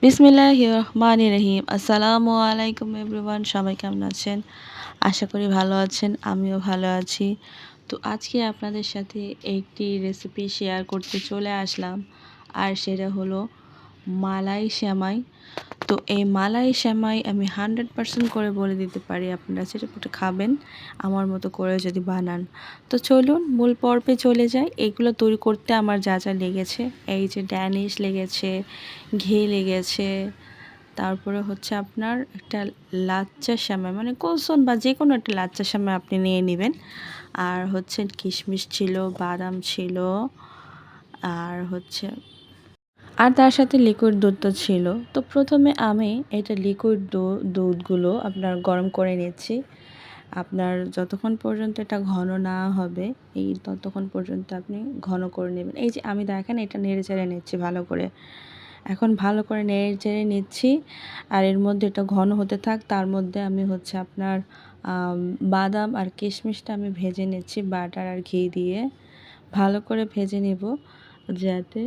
বিসমিল্লাহির রহমানির রহিম। আসসালামু আলাইকুম এভরিওয়ান, সবাই কেমন আছেন? আশা করি ভালো আছেন, আমিও ভালো আছি। তো আজকে আপনাদের সাথে একটি রেসিপি শেয়ার করতে চলে আসলাম, আর সেটা হলো মালাই সেমাই। তো এই মালাই সেমাই আমি 100% করে বলে দিতে পারি, আপনারা সেটা খাবেন আমার মতো করে যদি বানান। তো চলুন মূল পর্বে চলে যাই। এগুলো তৈরি করতে আমার যা যা লেগেছে, এই যে ড্যানিশ লেগেছে, ঘি লেগেছে, তারপরে হচ্ছে আপনার একটা লাচ্চা সেমাই, মানে কলসন বা যে কোনো একটা লাচ্চা সেমাই আপনি নিয়ে নেবেন। আর হচ্ছে কিশমিশ ছিল, বাদাম ছিল, আর হচ্ছে তার সাথে লিকুইড দুধ তো ছিল। তো প্রথমে আমি এটা লিকুইড দুধগুলো আপনার গরম করে নিচ্ছি। আপনার যতক্ষণ পর্যন্ত এটা ঘন না হবে, এই ততক্ষণ পর্যন্ত আপনি ঘন করে নেবেন। এই যে আমি দেখেন এটা নেড়ে চেড়ে নিচ্ছি ভালো করে। এখন ভালো করে নেড়ে চেড়ে নিচ্ছি, আর এর মধ্যে এটা ঘন হতে থাক। তার মধ্যে আমি হচ্ছে আপনার বাদাম আর কিশমিশটা আমি ভেজে নিচ্ছি বাটার আর ঘি দিয়ে। ভালো করে ভেজে নেব, যাতে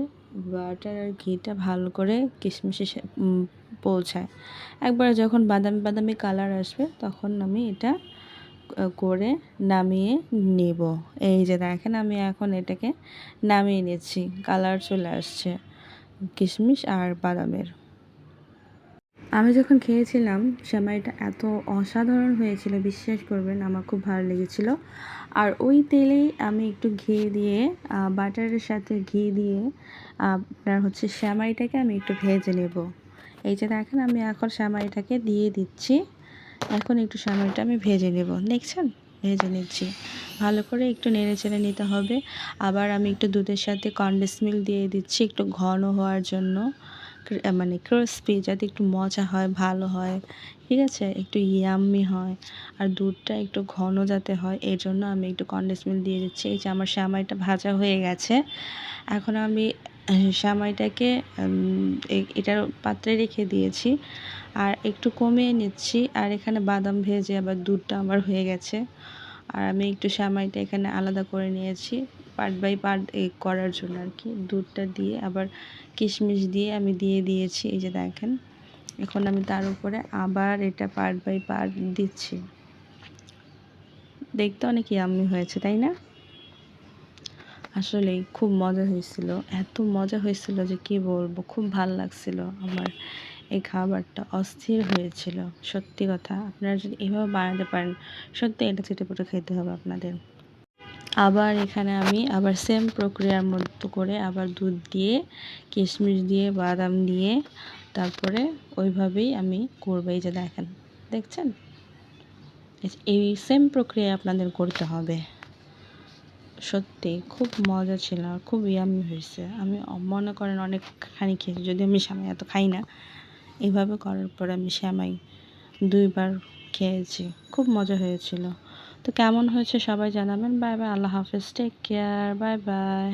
বাটার আর ঘিটা ভালো করে কিশমিশে পৌঁছায়। একবার যখন বাদামি বাদামি কালার আসবে, তখন আমি এটা করে নামিয়ে নেব। এই যে দেখেন আমি এখন এটাকে নামিয়ে নিচ্ছি, কালার চলে আসছে কিশমিশ আর বাদামের। আমি যখন খেয়েছিলাম সেমাইটা এত অসাধারণ হয়েছিল, বিশ্বাস করবেন, আমার খুব ভালো লেগেছিল। আর ওই তেলেই আমি একটু ঘি দিয়ে, বাটারের সাথে ঘি দিয়ে আপনার হচ্ছে সেমাইটাকে আমি একটু ভেজে নেব। এই যে দেখেন আমি এখন সেমাইটাকে দিয়ে দিচ্ছি। এখন একটু সেমাইটা আমি ভেজে নেব, দেখছেন, ভেজে নিচ্ছি। ভালো করে একটু নেড়ে চেড়ে নিতে হবে। আবার আমি একটু দুধের সাথে কনডেন্স মিল্ক দিয়ে দিচ্ছি একটু ঘন হওয়ার জন্য, মানে ক্রিস্পি, যাতে একটু মজা হয়, ভালো হয়, ঠিক আছে, একটু ইয়াম্মি হয়। আর দুধটা একটু ঘন যাতে হয়, এর জন্য আমি একটু কনডেন্স মিল্ক দিয়ে দিচ্ছি। এই যে আমার সেমাইটা ভাজা হয়ে গেছে। এখন আমি সেমাইটাকে এটার পাত্রে রেখে দিয়েছি, আর একটু কমিয়ে নিচ্ছি। আর এখানে বাদাম ভেজে আবার দুধটা আমার হয়ে গেছে। আর আমি একটু সেমাইটা এখানে আলাদা করে নিয়েছি, পার্ট বাই পার্ট করার জন্য আর কি। দুধটা দিয়ে আবার কিশমিশ দিয়ে আমি দিয়ে দিয়েছি, এই যে দেখেন। এখন আমি তার উপরে আবার এটা পার্ট বাই পার্ট দিচ্ছি। দেখতে অনেক ইয়াম্মি হয়েছে, তাই না? আসলেই খুব মজা হয়েছিল, এত মজা হয়েছিল যে কি বলবো, খুব ভালো লাগছিল আমার। এই খাবারটা অস্থির হয়েছিল, সত্যি কথা। আপনারা যদি এভাবে বানাতে পারেন, সত্যি এটা চেটেপুটে খেতে হবে আপনাদের। আবার এখানে আমি আবার সেম প্রক্রিয়ার মতো করে আবার দুধ দিয়ে, কিশমিশ দিয়ে, বাদাম দিয়ে, তারপরে ওইভাবেই আমি করবো। এই যে দেখেন, দেখছেন, এই সেম প্রক্রিয়া আপনাদের করতে হবে। সত্যি খুব মজা ছিল আর খুব ইয়াম্মি হয়েছে। আমি মনে করেন অনেকখানি খেয়েছি, যদি আমি সেমাই এত খাই না। এইভাবে করার পর আমি সেমাই 2বার খেয়েছি, খুব মজা হয়েছিল। তো কেমন হয়েছে সবাই জানাবেন। বাই বাই, আল্লাহ হাফেজ, টেক কেয়ার, বাই বাই।